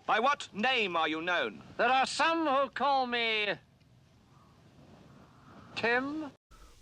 By what name are you known? There are some who call me Tim.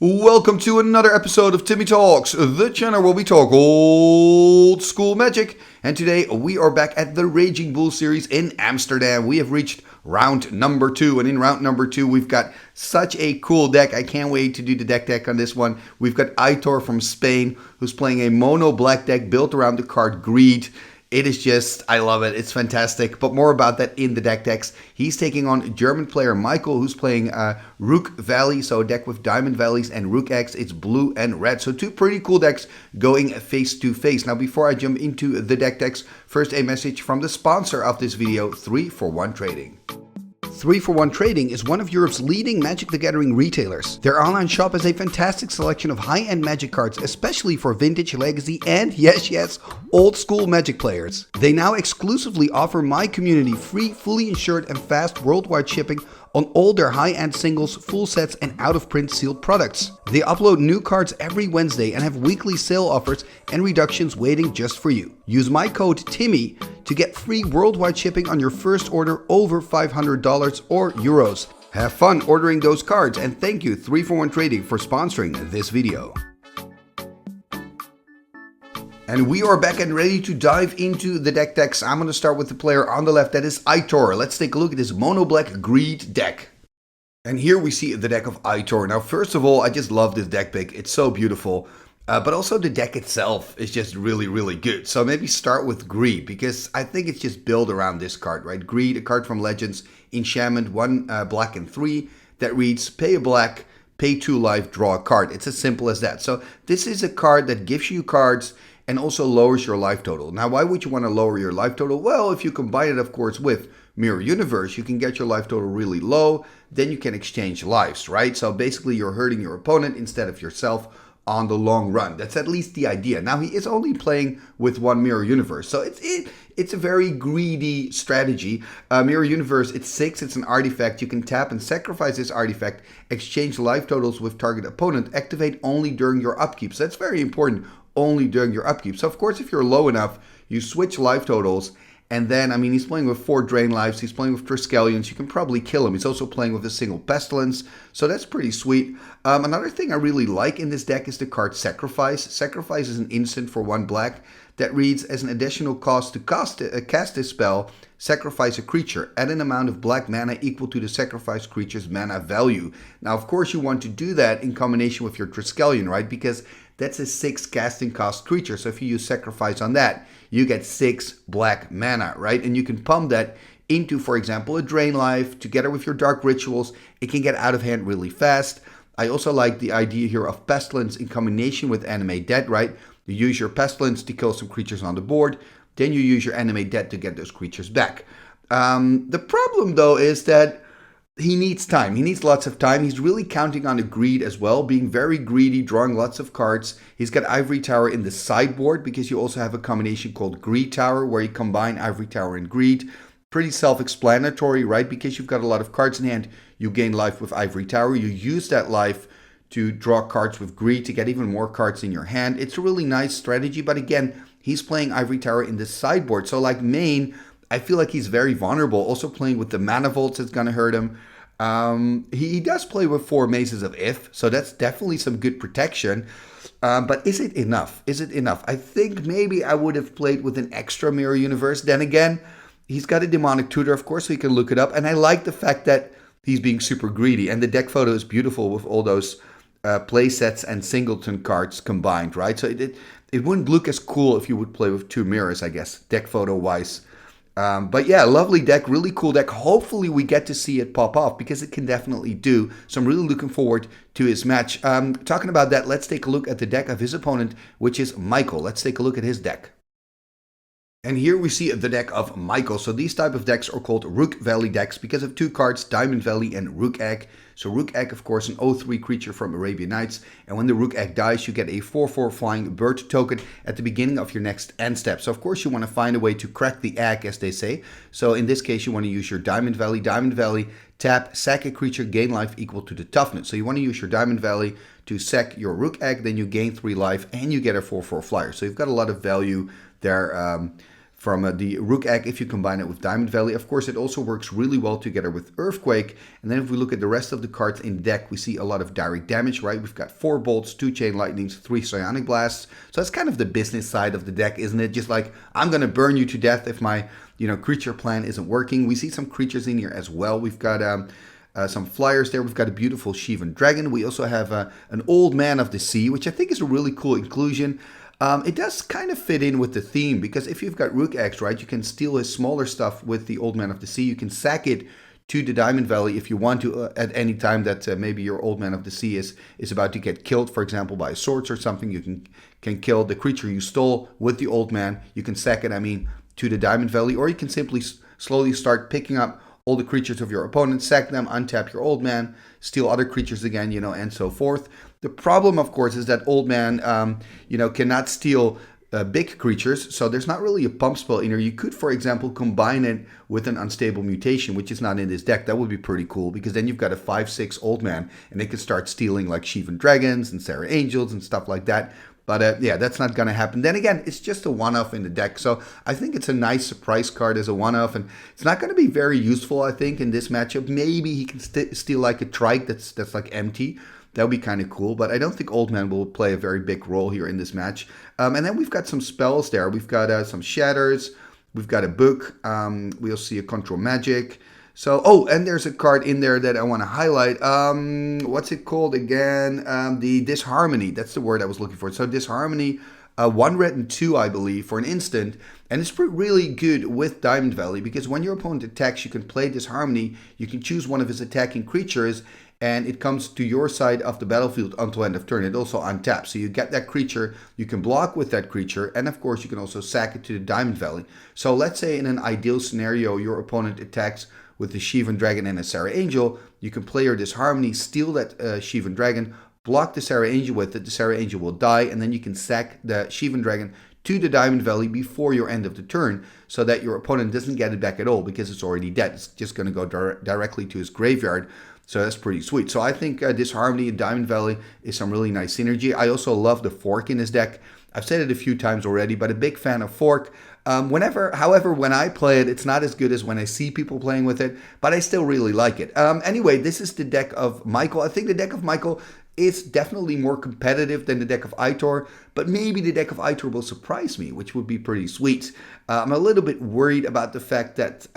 Welcome to another episode of Timmy Talks, the channel where we talk old school magic. And today we are back at the Raging Bull series in Amsterdam. We have reached round number 2, and in round number 2 we've got such a cool deck. I can't wait to do the deck on this one. We've got Aitor from Spain, who's playing a mono black deck built around the card Greed. It is just, I love it. It's fantastic. But more about that in the decks. He's taking on German player Michael, who's playing Rukh Valley. So a deck with Diamond Valleys and Rukh Eggs. It's blue and red. So two pretty cool decks going face to face. Now, before I jump into the decks, first a message from the sponsor of this video, 3-for-1 Trading. 3-for-1 Trading is one of Europe's leading Magic the Gathering retailers. Their online shop has a fantastic selection of high-end Magic cards, especially for vintage, legacy, and yes, old school Magic players. They now exclusively offer my community free, fully insured, and fast worldwide shipping on all their high-end singles, full sets, and out-of-print sealed products. They upload new cards every Wednesday and have weekly sale offers and reductions waiting just for you. Use my code TIMMY to get free worldwide shipping on your first order over $500 or euros. Have fun ordering those cards, and thank you 3-for-1 Trading for sponsoring this video. And we are back and ready to dive into the decks. I'm going to start with the player on the left, that is Aitor. Let's take a look at this mono black Greed deck. And here we see the deck of Aitor. Now, first of all, I just love this deck pick. It's so beautiful. But also the deck itself is just really good. So maybe start with Greed, because I think it's just built around this card, right? Greed, a card from Legends, enchantment, 1 black and 3, that reads, pay a black, pay 2 life, draw a card. It's as simple as that. So this is a card that gives you cards and also lowers your life total. Now, why would you want to lower your life total? Well, if you combine it, of course, with Mirror Universe, you can get your life total really low. Then you can exchange lives, right? So basically, you're hurting your opponent instead of yourself on the long run. That's at least the idea. Now, he is only playing with 1 Mirror Universe, so it's a very greedy strategy. Mirror Universe, it's 6, it's an artifact. You can tap and sacrifice this artifact, exchange life totals with target opponent, activate only during your upkeep. So that's very important, only during your upkeep. So of course, if you're low enough, you switch life totals, and then, I mean, he's playing with 4 Drain Lives, he's playing with Triskelions, you can probably kill him. He's also playing with a single Pestilence, so that's pretty sweet. Another thing I really like in this deck is the card Sacrifice. Sacrifice is an instant for 1 black that reads, as an additional cost to cast this spell, sacrifice a creature at an amount of black mana equal to the sacrificed creature's mana value. Now, of course, you want to do that in combination with your Triskelion, right? Because that's a 6 casting cost creature. So if you use Sacrifice on that, you get 6 black mana, right? And you can pump that into, for example, a Drain Life together with your Dark Rituals. It can get out of hand really fast. I also like the idea here of Pestilence in combination with Animate Dead, right? You use your Pestilence to kill some creatures on the board. Then you use your Animate Dead to get those creatures back. The problem, though, is that he needs time. He needs lots of time. He's really counting on the Greed as well, being very greedy, drawing lots of cards. He's got Ivory Tower in the sideboard because you also have a combination called Greed Tower where you combine Ivory Tower and Greed. Pretty self-explanatory, right? Because you've got a lot of cards in hand, you gain life with Ivory Tower. You use that life to draw cards with Greed to get even more cards in your hand. It's a really nice strategy, but again, he's playing Ivory Tower in the sideboard. So like main, I feel like he's very vulnerable. Also playing with the Mana Vaults is going to hurt him. He does play with 4 Mazes of If, so that's definitely some good protection. But is it enough? Is it enough? I think maybe I would have played with an extra Mirror Universe. Then again, he's got a Demonic Tutor, of course, so you can look it up. And I like the fact that he's being super greedy. And the deck photo is beautiful with all those play sets and singleton cards combined, right? So it wouldn't look as cool if you would play with 2 mirrors, I guess, deck photo wise. But yeah, lovely deck, really cool deck. Hopefully we get to see it pop off because it can definitely do. So I'm really looking forward to his match. Talking about that, let's take a look at the deck of his opponent, which is Michael. Let's take a look at his deck. And here we see the deck of Michael. So these type of decks are called Rukh Valley decks because of 2 cards, Diamond Valley and Rukh Egg. So Rukh Egg, of course, an 0/3 creature from Arabian Nights. And when the Rukh Egg dies, you get a 4/4 flying bird token at the beginning of your next end step. So of course you want to find a way to crack the egg, as they say. So in this case, you want to use your Diamond Valley. Diamond Valley, tap, sack a creature, gain life equal to the toughness. So you want to use your Diamond Valley to sack your Rukh Egg, then you gain 3 life and you get a 4/4 flyer. So you've got a lot of value there from the Rukh Egg if you combine it with Diamond Valley. Of course, it also works really well together with Earthquake. And then if we look at the rest of the cards in the deck, we see a lot of direct damage, right? We've got 4 Bolts, 2 Chain Lightnings, 3 Psionic Blasts. So that's kind of the business side of the deck, isn't it? Just like, I'm going to burn you to death if my, creature plan isn't working. We see some creatures in here as well. We've got some flyers there. We've got a beautiful Shivan Dragon. We also have an Old Man of the Sea, which I think is a really cool inclusion. It does kind of fit in with the theme, because if you've got Rukh Eggs, right, you can steal his smaller stuff with the Old Man of the Sea. You can sack it to the Diamond Valley if you want to at any time that maybe your Old Man of the Sea is about to get killed, for example, by a swords or something. You can kill the creature you stole with the Old Man. You can sack it, to the Diamond Valley, or you can simply slowly start picking up all the creatures of your opponent, sack them, untap your Old Man, steal other creatures again, and so forth. The problem, of course, is that Old Man, cannot steal big creatures, so there's not really a pump spell in here. You could, for example, combine it with an Unstable Mutation, which is not in this deck. That would be pretty cool, because then you've got a 5/6 Old Man, and they can start stealing like Shivan Dragons and Sarah Angels and stuff like that. But yeah, that's not going to happen. Then again, it's just a one-off in the deck. So I think it's a nice surprise card as a one-off. And it's not going to be very useful, I think, in this matchup. Maybe he can steal like a Trike that's like empty. That would be kind of cool. But I don't think Old Man will play a very big role here in this match. And then we've got some spells there. We've got some Shatters. We've got a Book. We'll see a Control Magic. So, and there's a card in there that I want to highlight. What's it called again? The Disharmony. That's the word I was looking for. So Disharmony, 1 red and 2, I believe, for an instant. And it's really good with Diamond Valley, because when your opponent attacks, you can play Disharmony. You can choose one of his attacking creatures, and it comes to your side of the battlefield until end of turn. It also untaps. So you get that creature, you can block with that creature, and of course you can also sack it to the Diamond Valley. So let's say in an ideal scenario, your opponent attacks with the Shivan Dragon and a Sarah Angel. You can play your Disharmony, steal that Shivan Dragon, block the Sarah Angel with it. The Sarah Angel will die, and then you can sack the Shivan Dragon to the Diamond Valley before your end of the turn, so that your opponent doesn't get it back at all, because it's already dead. It's just going to go directly to his graveyard. So that's pretty sweet. So I think Disharmony and Diamond Valley is some really nice synergy. I also love the Fork in his deck. I've said it a few times already, but a big fan of Fork. However, when I play it, it's not as good as when I see people playing with it, but I still really like it. Anyway, this is the deck of Michael. I think the deck of Michael is definitely more competitive than the deck of Aitor, but maybe the deck of Aitor will surprise me, which would be pretty sweet. I'm a little bit worried about the fact that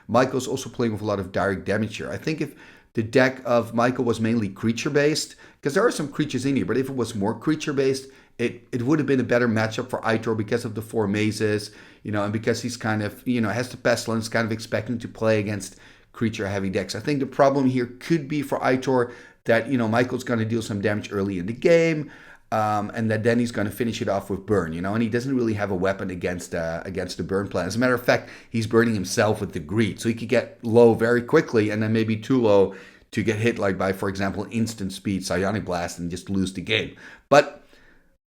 Michael's also playing with a lot of direct damage here. I think if the deck of Michael was mainly creature-based, because there are some creatures in here, but if it was more creature-based, it would have been a better matchup for Aitor because of the 4 mazes, and because he's kind of, has the Pestilence, kind of expecting to play against creature-heavy decks. I think the problem here could be for Aitor that, Michael's going to deal some damage early in the game, and that then he's going to finish it off with Burn, and he doesn't really have a weapon against the Burn plan. As a matter of fact, he's burning himself with the Greed, so he could get low very quickly, and then maybe too low to get hit like by, for example, instant speed, Psionic Blast, and just lose the game. But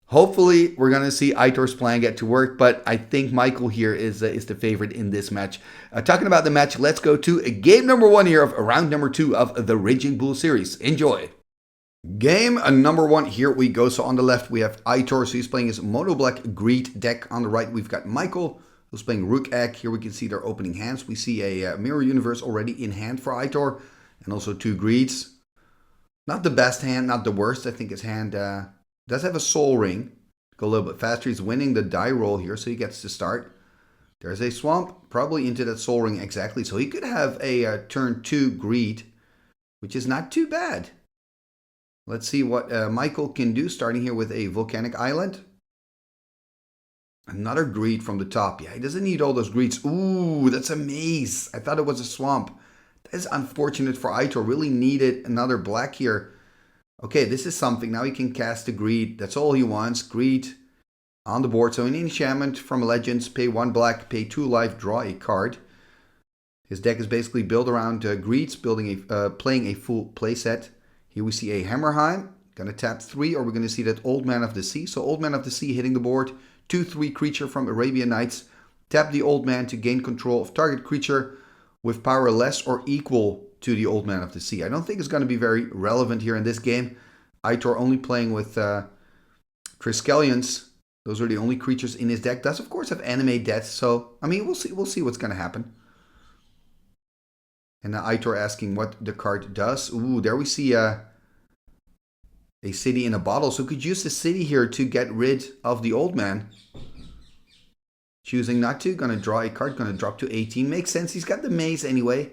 hopefully, we're going to see Aitor's plan get to work, but I think Michael here is the favorite in this match. Talking about the match, let's go to game number 1 here of round number 2 of the Raging Bull series. Enjoy! Game number 1, here we go. So on the left, we have Aitor, so he's playing his Mono Black Greed deck. On the right, we've got Michael, who's playing Rukh Egg. Here we can see their opening hands. We see a Mirror Universe already in hand for Aitor, and also 2 Greeds. Not the best hand, not the worst. I think his hand does have a Soul Ring. Go a little bit faster. He's winning the die roll here, so he gets to start. There's a Swamp, probably into that Soul Ring exactly. So he could have a turn 2 Greed, which is not too bad. Let's see what Michael can do, starting here with a Volcanic Island. Another Greed from the top. Yeah, he doesn't need all those Greeds. Ooh, that's a Maze. I thought it was a Swamp. That is unfortunate for Aitor. Really needed another black here. Okay, this is something. Now he can cast a Greed. That's all he wants. Greed on the board. So an enchantment from Legends. Pay 1 black, pay 2 life, draw a card. His deck is basically built around Greeds, playing a full playset. Here we see a Hammerheim. Gonna tap 3, or we're gonna see that Old Man of the Sea. So Old Man of the Sea hitting the board. 2/3 creature from Arabian Nights. Tap the Old Man to gain control of target creature with power less or equal to the Old Man of the Sea. I don't think it's going to be very relevant here in this game. Aitor only playing with Triskelions. Those are the only creatures in his deck. Does, of course, have Animate Death. So, I mean, we'll see what's going to happen. And now Aitor asking what the card does. Ooh, there we see a city in a bottle. So could use the city here to get rid of the old man. Choosing not to. Going to draw a card. Going to drop to 18. Makes sense. He's got the maze anyway.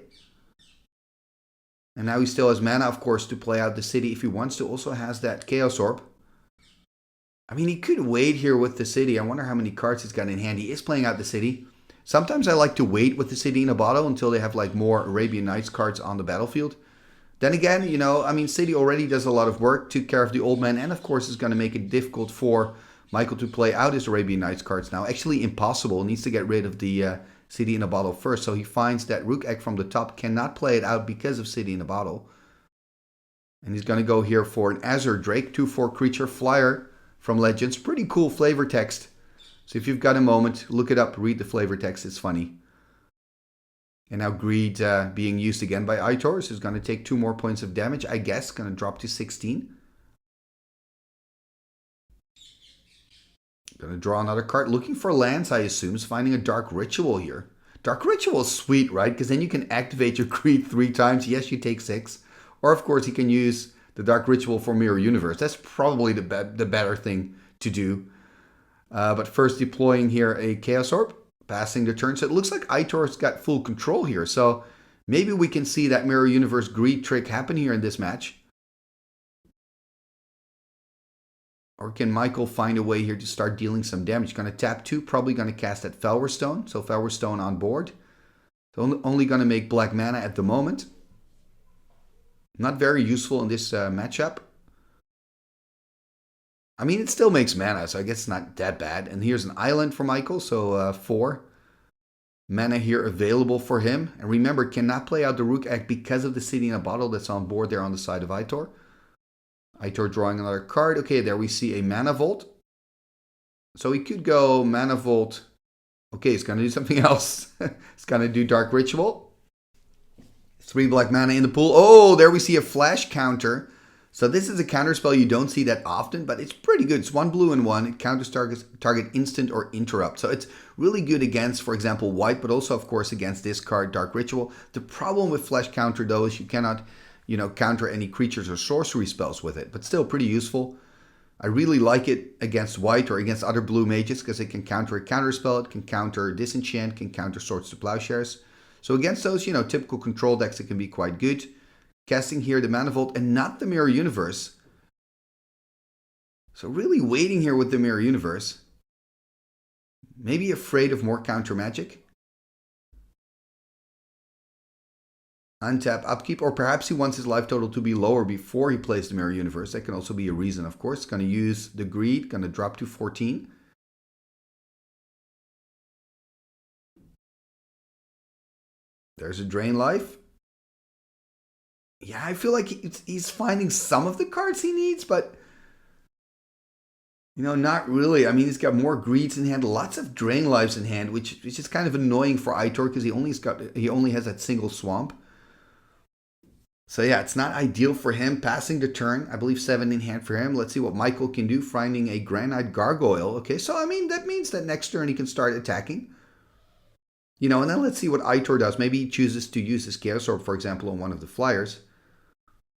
And now he still has mana, of course, to play out the city if he wants to. Also has that Chaos Orb. I mean, he could wait here with the city. I wonder how many cards he's got in hand. He is playing out the city. Sometimes I like to wait with the city in a bottle until they have like more Arabian Nights cards on the battlefield. Then again, you know, I mean, city already does a lot of work, took care of the old man, and of course is going to make it difficult for Michael to play out his Arabian Nights cards now. Actually impossible. He needs to get rid of the city in a bottle first. So he finds that Rukh Egg from the top cannot play it out because of city in a bottle. And he's going to go here for an Azure Drake, 2/4 creature flyer from Legends. Pretty cool flavor text. So if you've got a moment, look it up, read the flavor text. It's funny. And now Greed being used again by Aitor. So he's going to take 2 more points of damage, I guess. Going to drop to 16. Going to draw another card. Looking for lands, I assume. Is finding a Dark Ritual here. Dark Ritual is sweet, right? Because then you can activate your Greed 3 times. Yes, you take 6. Or, of course, you can use the Dark Ritual for Mirror Universe. That's probably the better thing to do. But first deploying here a Chaos Orb, passing the turn. So it looks like Aitor's got full control here. So maybe we can see that Mirror Universe Greed trick happen here in this match. Or can Michael find a way here to start dealing some damage? Going to tap 2, probably going to cast that Felwar Stone. So Felwar Stone on board. So only going to make black mana at the moment. Not very useful in this matchup. I mean, it still makes mana, so I guess it's not that bad. And here's an island for Michael, so 4 mana here available for him. And remember, cannot play out the Rukh Egg because of the city in a bottle that's on board there on the side of Aitor. Aitor drawing another card. Okay, there we see a Mana Vault. So he could go Mana Vault. Okay, he's going to do something else. He's going to do Dark Ritual. 3 black mana in the pool. Oh, there we see a flash counter. So this is a counter spell you don't see that often, but it's pretty good. It's 1 blue and 1. It counters target instant or interrupt. So it's really good against, for example, white, but also, of course, against this card, Dark Ritual. The problem with flash counter, though, is you cannot, you know, counter any creatures or sorcery spells with it, but still pretty useful. I really like it against white or against other blue mages because it can counter a counter spell, it can counter Disenchant, can counter Swords to Plowshares. So against those, you know, typical control decks, it can be quite good. Casting here the Mana Vault and not the Mirror Universe. So really waiting here with the Mirror Universe. Maybe afraid of more counter magic. Untap, upkeep, or perhaps he wants his life total to be lower before he plays the Mirror Universe. That can also be a reason, of course. Going to use the Greed, going to drop to 14. There's a Drain Life. Yeah, I feel like he's finding some of the cards he needs, but, you know, not really. I mean, he's got more Greeds in hand, lots of Drain Lives in hand, which is kind of annoying for Aitor because he only has that single Swamp. So yeah, it's not ideal for him. Passing the turn, I believe 7 in hand for him. Let's see what Michael can do, finding a Granite Gargoyle. Okay, so I mean, that means that next turn he can start attacking. You know, and then let's see what Aitor does. Maybe he chooses to use his Chaos Orb, for example, on one of the flyers.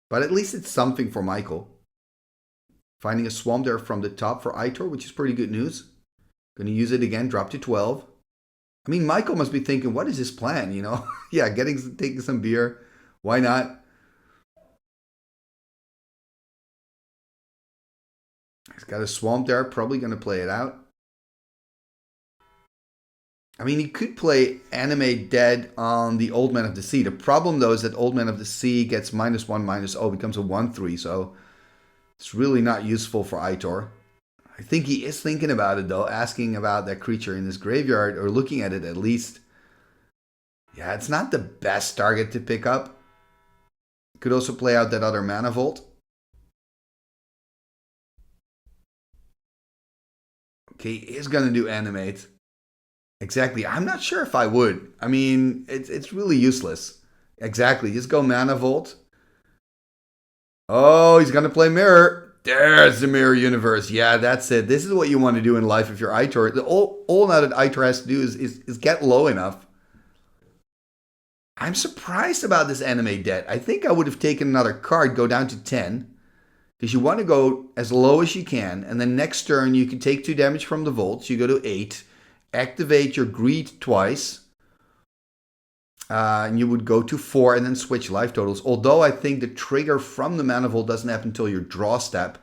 But at least it's something for Michael. Finding a Swamp there from the top for Aitor, which is pretty good news. Going to use it again, drop to 12. I mean, Michael must be thinking, what is his plan, you know? Yeah, taking some beer. Why not? He's got a Swamp there, probably going to play it out. I mean, he could play Animate Dead on the Old Man of the Sea. The problem, though, is that Old Man of the Sea gets -1/-0, becomes a 1/3, so it's really not useful for Aitor. I think he is thinking about it, though, asking about that creature in his graveyard, or looking at it at least. Yeah, it's not the best target to pick up. Could also play out that other Mana Vault. Okay, he is going to do Animate. Exactly. I'm not sure if I would. I mean, it's really useless. Exactly. Just go Mana Vault. Oh, he's going to play Mirror. There's the mirror universe. Yeah, that's it. This is what you want to do in life if you're Aitor. All now that Aitor has to do is get low enough. I'm surprised about this anime debt. I think I would have taken another card, go down to 10. Because you want to go as low as you can. And then next turn you can take 2 damage from the Volts. You go to 8. Activate your Greed twice. And you would go to 4 and then switch life totals. Although I think the trigger from the Manifold doesn't happen until your draw step.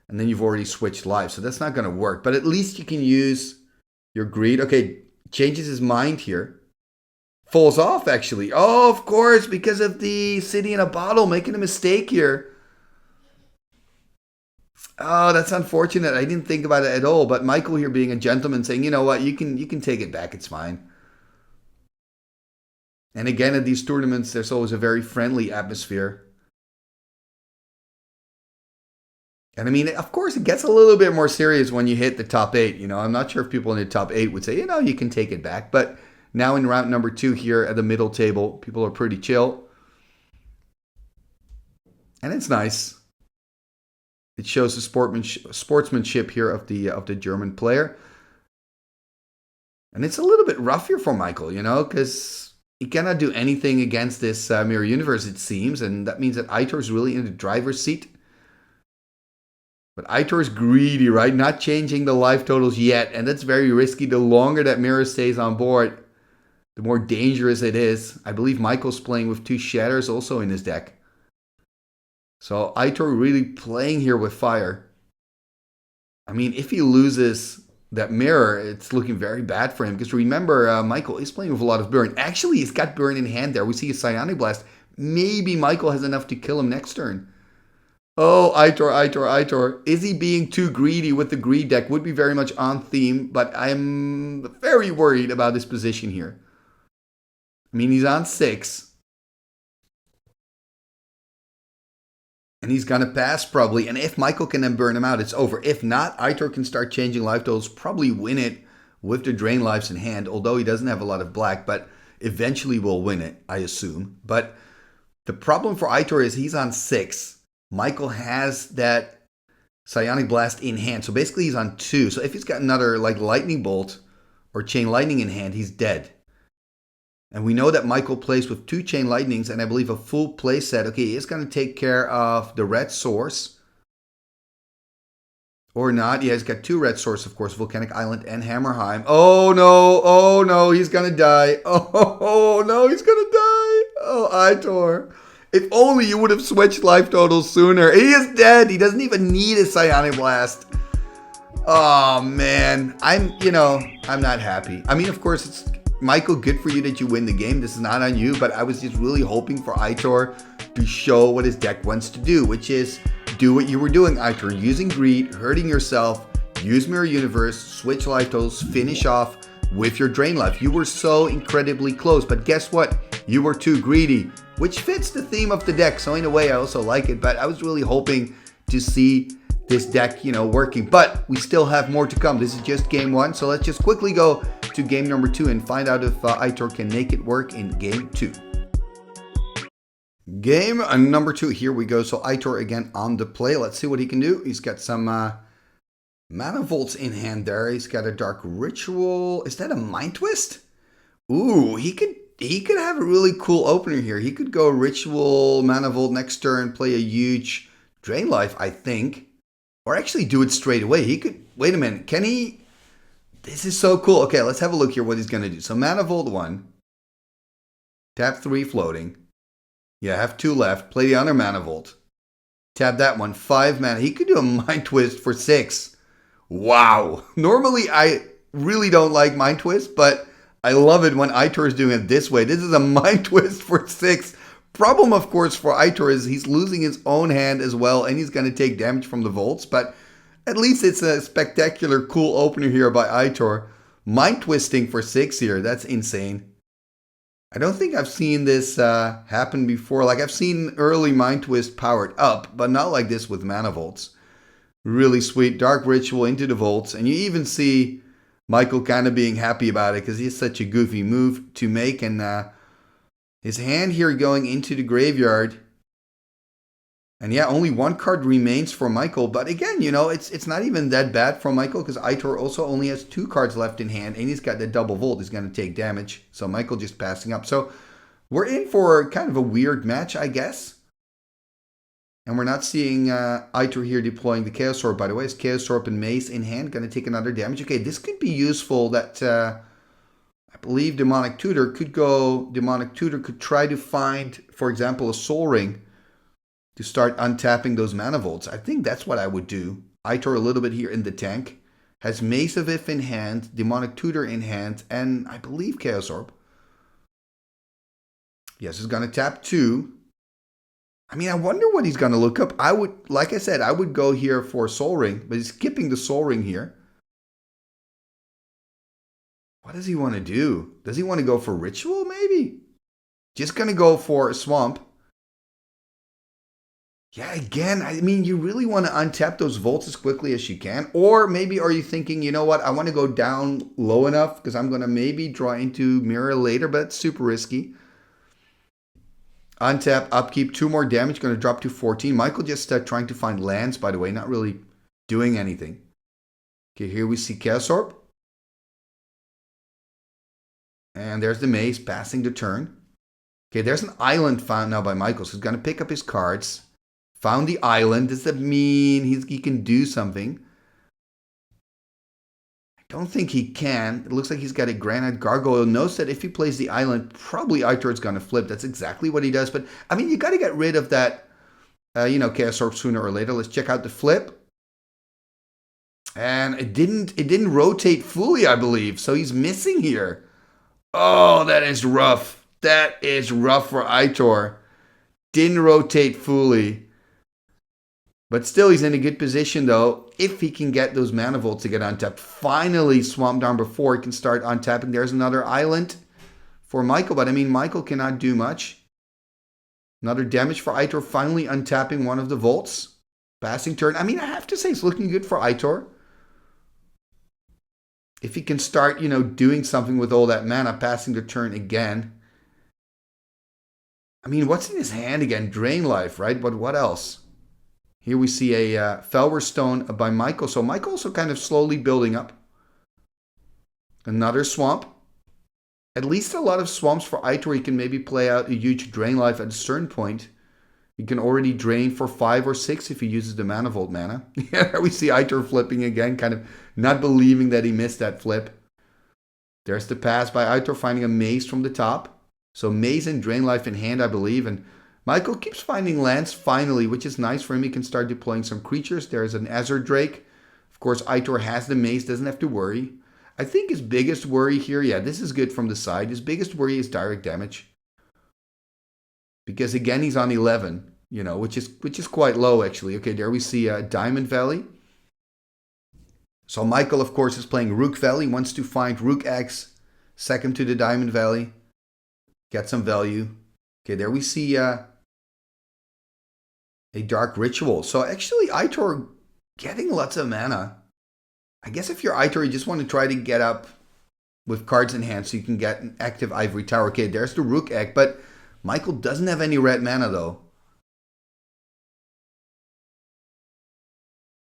And then you've already switched life. So that's not going to work. But at least you can use your Greed. Okay, changes his mind here. Falls off actually. Oh, of course, because of the City in a Bottle making a mistake here. Oh, that's unfortunate. I didn't think about it at all. But Michael here being a gentleman saying, you know what, you can take it back. It's fine. And again, at these tournaments, there's always a very friendly atmosphere. And I mean, of course, it gets a little bit more serious when you hit the top 8. You know, I'm not sure if people in the top 8 would say, you know, you can take it back. But now in round number 2 here at the middle table, people are pretty chill. And it's nice. It shows the sportsmanship here of the German player. And it's a little bit rough here for Michael, you know, because he cannot do anything against this Mirror Universe, it seems. And that means that Aitor is really in the driver's seat. But Aitor is greedy, right? Not changing the life totals yet. And that's very risky. The longer that Mirror stays on board, the more dangerous it is. I believe Michael's playing with 2 Shatters also in his deck. So Aitor really playing here with fire. I mean, if he loses that mirror, it's looking very bad for him. Because remember, Michael is playing with a lot of burn. Actually, he's got burn in hand there. We see a Psionic Blast. Maybe Michael has enough to kill him next turn. Oh, Aitor. Is he being too greedy with the greed deck? Would be very much on theme. But I'm very worried about his position here. I mean, he's on 6. And he's going to pass probably. And if Michael can then burn him out, it's over. If not, Aitor can start changing life totals. Probably win it with the drain lives in hand. Although he doesn't have a lot of black. But eventually will win it, I assume. But the problem for Aitor is he's on 6. Michael has that Psionic Blast in hand. So basically he's on 2. So if he's got another like Lightning Bolt or Chain Lightning in hand, he's dead. And we know that Michael plays with 2 Chain Lightnings and I believe a full play set. Okay, he is going to take care of the red source. Or not. Yeah, he's got 2 red source, of course, Volcanic Island and Hammerheim. Oh no, he's going to die. Oh no, he's going to die. Oh, Aitor. If only you would have switched life totals sooner. He is dead. He doesn't even need a Psionic Blast. Oh man, I'm not happy. I mean, of course, it's Michael, good for you that you win the game. This is not on you, but I was just really hoping for Aitor to show what his deck wants to do, which is do what you were doing, Aitor. Using greed, hurting yourself, use Mirror Universe, switch life totals, finish off with your drain life. You were so incredibly close, but guess what? You were too greedy, which fits the theme of the deck. So in a way, I also like it, but I was really hoping to see this deck, working. But we still have more to come. This is just game 1, so let's just quickly go to game number 2 and find out if Aitor can make it work in game 2. Game number 2, here we go. So Aitor again on the play. Let's see what he can do. He's got some Mana Volts in hand there. He's got a Dark Ritual. Is that a Mind Twist? Ooh, he could have a really cool opener here. He could go Ritual, Mana Volt next turn, play a huge Drain Life, I think. Or actually do it straight away. He could, wait a minute, can he? This is so cool. Okay, let's have a look here what he's going to do. So Mana Volt 1. Tap 3 floating. Yeah, have 2 left. Play the other Mana Volt. Tap that one. 5 mana. He could do a Mind Twist for 6. Wow. Normally, I really don't like Mind Twist, but I love it when Aitor is doing it this way. This is a Mind Twist for 6. Problem, of course, for Aitor is he's losing his own hand as well, and he's going to take damage from the Volts, but at least it's a spectacular, cool opener here by Aitor. Mind Twisting for 6 here. That's insane. I don't think I've seen this happen before. Like, I've seen early Mind Twist powered up, but not like this with Mana Volts. Really sweet. Dark Ritual into the Volts. And you even see Michael kind of being happy about it because he's such a goofy move to make. And, his hand here going into the graveyard. And yeah, only one card remains for Michael. But again, you know, it's not even that bad for Michael because Aitor also only has 2 cards left in hand. And he's got the double volt. He's going to take damage. So Michael just passing up. So we're in for kind of a weird match, I guess. And we're not seeing Aitor here deploying the Chaos Orb, by the way. It's Chaos Orb and Mace in hand. Going to take another damage. Okay, this could be useful that I believe Demonic Tutor could go... Demonic Tutor could try to find, for example, a Soul Ring to start untapping those mana volts. I think that's what I would do. Aitor a little bit here in the tank. Has Mace of If in hand, Demonic Tutor in hand, and I believe Chaos Orb. Yes, he's going to tap 2. I mean, I wonder what he's going to look up. I would, like I said, I would go here for Soul Ring, but he's skipping the Soul Ring here. What does he want to do? Does he want to go for Ritual, maybe? Just going to go for a Swamp. Yeah, again, I mean, you really want to untap those volts as quickly as you can. Or maybe are you thinking, you know what, I want to go down low enough because I'm going to maybe draw into Mirror later, but it's super risky. Untap, upkeep, 2 more damage, going to drop to 14. Michael just trying to find lands, by the way, not really doing anything. Okay, here we see Chaos Orb. And there's the Mace passing the turn. Okay, there's an island found now by Michael, so he's going to pick up his cards. Found the island. Does that mean he can do something? I don't think he can. It looks like he's got a Granite Gargoyle. Knows that if he plays the island, probably Aitor is going to flip. That's exactly what he does. But, I mean, you got to get rid of that, Chaos Orb sooner or later. Let's check out the flip. And it didn't rotate fully, I believe. So he's missing here. Oh, that is rough. That is rough for Aitor. Didn't rotate fully. But still, he's in a good position, though, if he can get those mana volts to get untapped. Finally, Swamp down before he can start untapping. There's another island for Michael, but I mean, Michael cannot do much. Another damage for Aitor, finally untapping one of the volts. Passing turn. I mean, I have to say, it's looking good for Aitor. If he can start, doing something with all that mana, passing the turn again. I mean, what's in his hand again? Drain Life, right? But what else? Here we see a Felwar Stone by Michael. So Michael also kind of slowly building up. Another Swamp. At least a lot of Swamps for Aitor. He can maybe play out a huge Drain Life at a certain point. He can already drain for 5 or 6 if he uses the Mana Vault mana. Yeah, we see Aitor flipping again, kind of not believing that he missed that flip. There's the pass by Aitor, finding a Maze from the top. So Maze and Drain Life in hand, I believe. And Michael keeps finding lands finally, which is nice for him. He can start deploying some creatures. There's an Azure Drake. Of course, Aitor has the Maze, doesn't have to worry. I think his biggest worry here, yeah, this is good from the side. His biggest worry is direct damage. Because again, he's on 11, which is quite low actually. Okay, there we see Diamond Valley. So Michael, of course, is playing Rukh Valley. Wants to find Rukh Eggs, second to the Diamond Valley. Get some value. Okay, there we see a Dark Ritual. So actually, Aitor getting lots of mana. I guess if you're Aitor, you just want to try to get up with cards in hand so you can get an active Ivory Tower. Okay, there's the Rukh Egg, but Michael doesn't have any red mana though.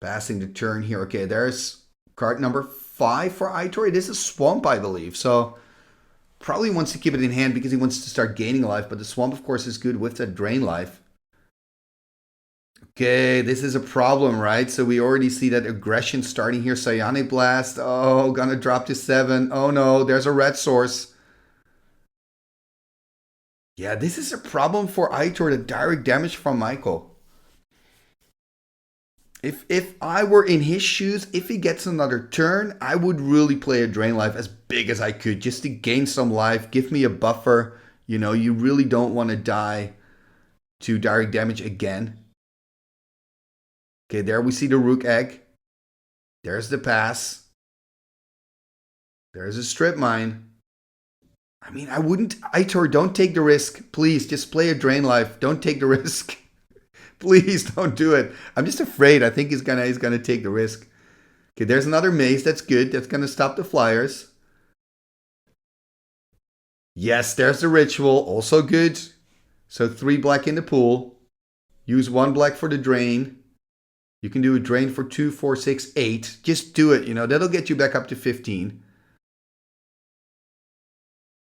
Passing the turn here. Okay, there's card number 5 for Aitor. It is a Swamp, I believe. So probably wants to keep it in hand because he wants to start gaining life. But the Swamp, of course, is good with that Drain Life. Okay, this is a problem, right? So we already see that aggression starting here. Psionic Blast. Oh, gonna drop to 7. Oh no, there's a red source. Yeah, this is a problem for Aitor, the direct damage from Michael. If I were in his shoes, if he gets another turn, I would really play a Drain Life as big as I could just to gain some life, give me a buffer. You really don't want to die to direct damage again. Okay, there we see the Rukh Egg. There's the pass. There's a Strip Mine. I mean, I wouldn't... Aitor, don't take the risk. Please, just play a Drain Life. Don't take the risk. Please don't do it. I'm just afraid. I think he's gonna take the risk. Okay, there's another Maze. That's good. That's gonna stop the Flyers. Yes, there's the Ritual. Also good. So 3 black in the pool. Use 1 black for the drain. You can do a drain for 2, 4, 6, 8. Just do it, you know. That'll get you back up to 15.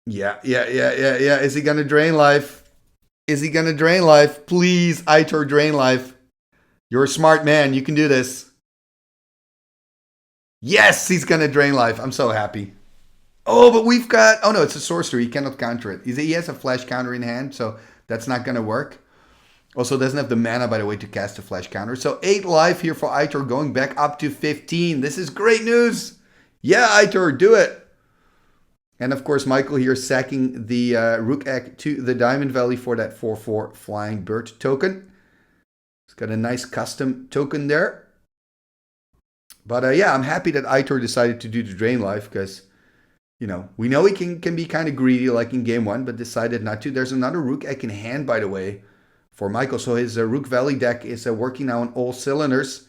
Yeah. Is he going to drain life? Is he going to drain life? Please, Aitor, drain life. You're a smart man. You can do this. Yes, he's going to drain life. I'm so happy. Oh, but we've got... Oh, no, it's a sorcerer. He cannot counter it. He has a flash counter in hand, so that's not going to work. Also, doesn't have the mana, by the way, to cast a flash counter. So 8 life here for Aitor, going back up to 15. This is great news. Yeah, Aitor, do it. And of course, Michael here sacking the Rukh Egg to the Diamond Valley for that 4/4 flying bird token. It's got a nice custom token there. But yeah, I'm happy that Aitor decided to do the drain life because, you know, we know he can be kind of greedy like in game 1, but decided not to. There's another Rukh Egg in hand, by the way, for Michael. So his Rukh Valley deck is working now on all cylinders.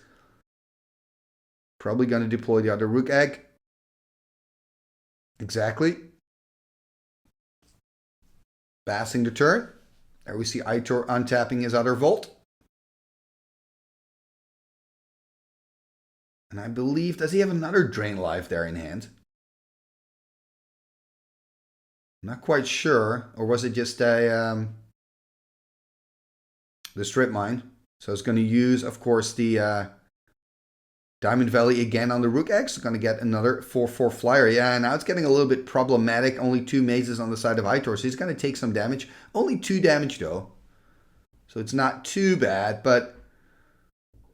Probably going to deploy the other Rukh Egg. Exactly. Passing the turn. There we see Aitor untapping his other Vault. And I believe, does he have another Drain Life there in hand? Not quite sure. Or was it just a the Strip Mine? So it's going to use, of course, the Diamond Valley again on the Rukh Eggs. Going to get another 4/4 flyer. Yeah, now it's getting a little bit problematic. Only 2 mazes on the side of Aitor, so he's going to take some damage. Only 2 damage though. So it's not too bad, but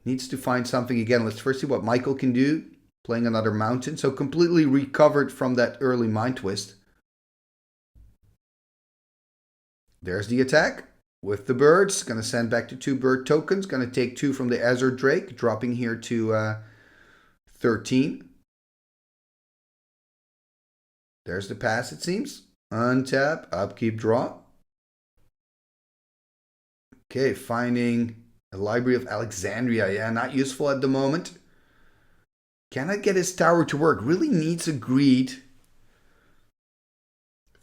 needs to find something again. Let's first see what Michael can do. Playing another mountain. So completely recovered from that early Mind Twist. There's the attack with the birds. Going to send back to 2 bird tokens. Going to take 2 from the Azure Drake. Dropping here to 13. There's the pass, it seems. Untap, upkeep, draw. Okay, finding a Library of Alexandria. Yeah, not useful at the moment. Cannot get his tower to work. Really needs a greed.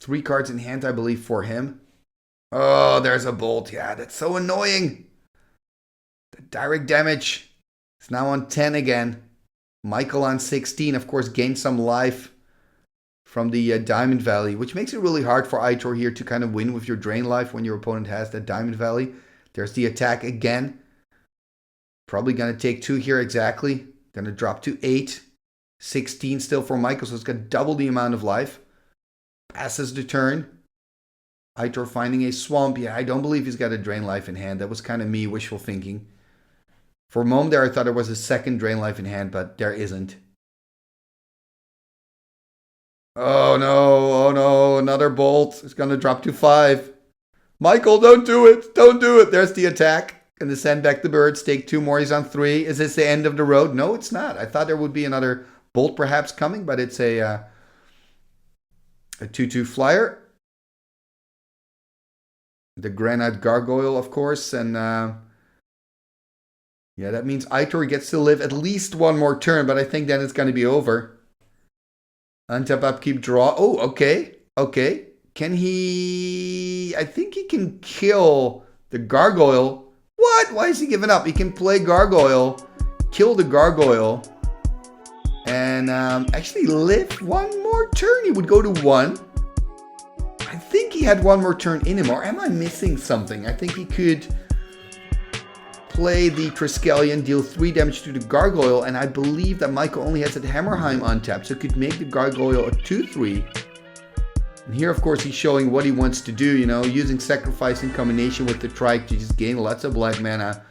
3 cards in hand, I believe, for him. Oh, there's a bolt. Yeah, that's so annoying. The direct damage. It's now on 10 again. Michael on 16, of course, gained some life from the Diamond Valley, which makes it really hard for Aitor here to kind of win with your drain life when your opponent has that Diamond Valley. There's the attack again. Probably going to take 2 here exactly. Going to drop to 8. 16 still for Michael, so it's got double the amount of life. Passes the turn. Aitor finding a swamp. Yeah, I don't believe he's got a drain life in hand. That was kind of me wishful thinking. For a moment there, I thought there was a second drain life in hand, but there isn't. Oh no, another bolt. It's going to drop to 5. Michael, don't do it. Don't do it. There's the attack. Going to send back the birds. Take 2 more. He's on 3. Is this the end of the road? No, it's not. I thought there would be another bolt perhaps coming, but it's a 2/2 flyer. The Granite Gargoyle, of course, and yeah, that means Aitor gets to live at least 1 more turn, but I think then it's going to be over. Untap, upkeep, draw. Oh, okay. Okay. Can he... I think he can kill the Gargoyle. What? Why is he giving up? He can play Gargoyle, kill the Gargoyle, and actually live 1 more turn. He would go to 1. I think he had 1 more turn in him, or am I missing something? I think he could play the Triskelion, deal 3 damage to the Gargoyle, and I believe that Michael only has that Hammerheim untapped, so could make the Gargoyle a 2/3. And here, of course, he's showing what he wants to do, you know, using Sacrifice in combination with the Trike to just gain lots of black mana.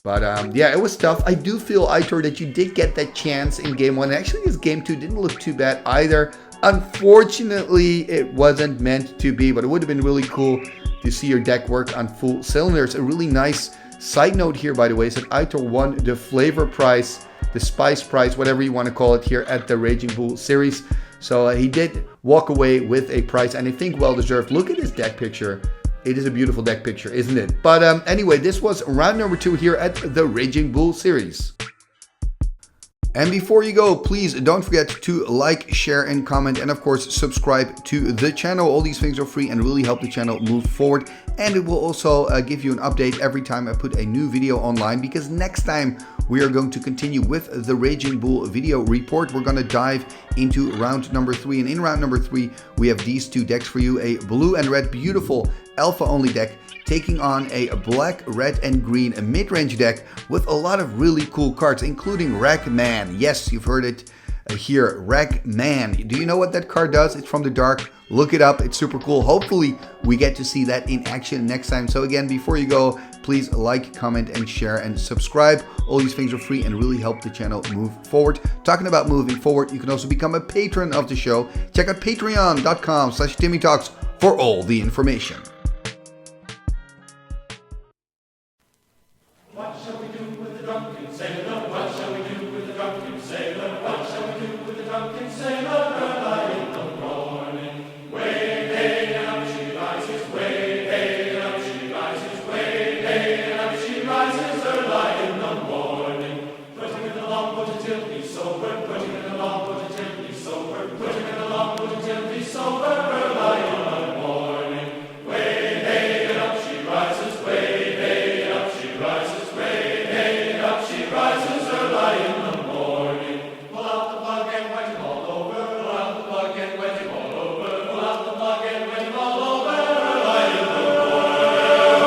But yeah, it was tough. I do feel, Aitor, that you did get that chance in game 1. Actually, this game 2 didn't look too bad either. Unfortunately, it wasn't meant to be, but it would have been really cool to see your deck work on full cylinders. A really nice side note here, by the way, is that Aitor won the flavor prize, the spice prize, whatever you want to call it, here at the Raging Bull series. So he did walk away with a prize, and I think well deserved. Look at his deck picture. It is a beautiful deck picture, isn't it? But anyway, this was round number 2 here at the Raging Bull series. And before you go, please don't forget to like, share, and comment, and of course subscribe to the channel. All these things are free and really help the channel move forward. And it will also give you an update every time I put a new video online, because next time we are going to continue with the Raging Bull video report. We're going to dive into round number 3, and in round number 3 we have these two decks for you: a blue and red beautiful alpha only deck taking on a black, red, and green mid-range deck with a lot of really cool cards, including Rag Man. Yes, you've heard it here, Rag Man. Do you know what that card does? It's from the dark. Look it up. It's super cool. Hopefully we get to see that in action next time. So again, before you go, please like, comment, and share, and subscribe. All these things are free and really help the channel move forward. Talking about moving forward, you can also become a patron of the show. Check out patreon.com/TimmyTalks for all the information. What shall we do with the drunken sailor? What shall we do with the drunken sailor? What shall we do with the drunken sailor? Early in the morning, way hey and up she rises, way hey and up she rises, way hey and up she rises. Early in the morning, putting in the longboat until he's sober, putting in the longboat until he's sober, putting in the longboat until he's sober. Early in the morning, way hey and up she rises, way hey and up she rises. She rises early in the morning. Pull out the plug and wet him all over. Pull out the plug and wet him all over. Pull out the plug and wet him all over. Early in the morning.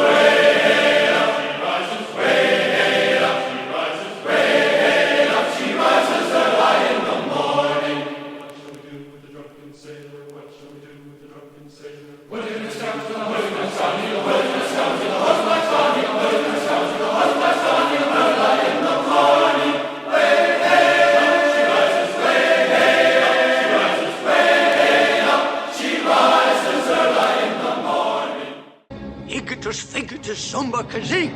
Way hey up she rises. Way hey up she rises. Way hey up she rises early in the morning. What shall we do with the drunken sailor? What shall we do with the drunken sailor? Put him in the scout to the hose my son. Put him in the scout to the hose my son. Put him in the scout to the hose my son. Early in the morning, way hey up she rises, way hey up she rises, way hey up she rises early in the morning. Igitus figitus sumba kazee.